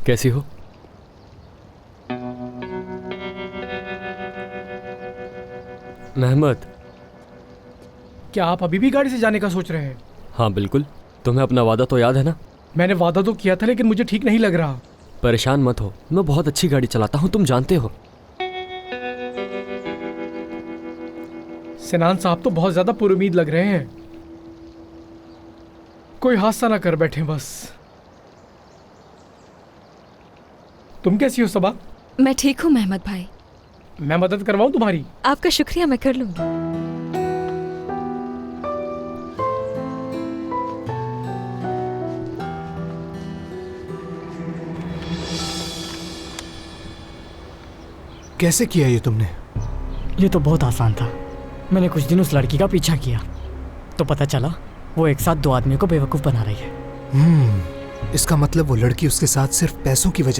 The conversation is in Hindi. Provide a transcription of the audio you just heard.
कैसी हो? महमद। क्या आप अभी भी गाड़ी से जाने का सोच रहे हैं? हाँ बिल्कुल। तुम्हें अपना वादा तो याद है ना? मैंने वादा तो किया था, लेकिन मुझे ठीक नहीं लग रहा। परेशान मत हो, मैं बहुत अच्छी गाड़ी चलाता हूँ, तुम जानते हो। सिनान साहब तो बहुत ज्यादा पुरुमीद लग रहे हैं। कोई हादसा ना कर बैठे बस। तुम कैसी हो सबा? मैं ठीक हूँ महमद भाई। मैं मदद करवाऊं तुम्हारी? आपका शुक्रिया, मैं कर लूंगी। कैसे किया ये तुमने? ये तो बहुत आसान था। मैंने कुछ दिन उस लड़की का पीछा किया तो पता चला वो एक साथ दो आदमियों को बेवकूफ़ बना रही है। इसका मतलब वो लड़की उसके साथ सिर्फ पैसों की वजह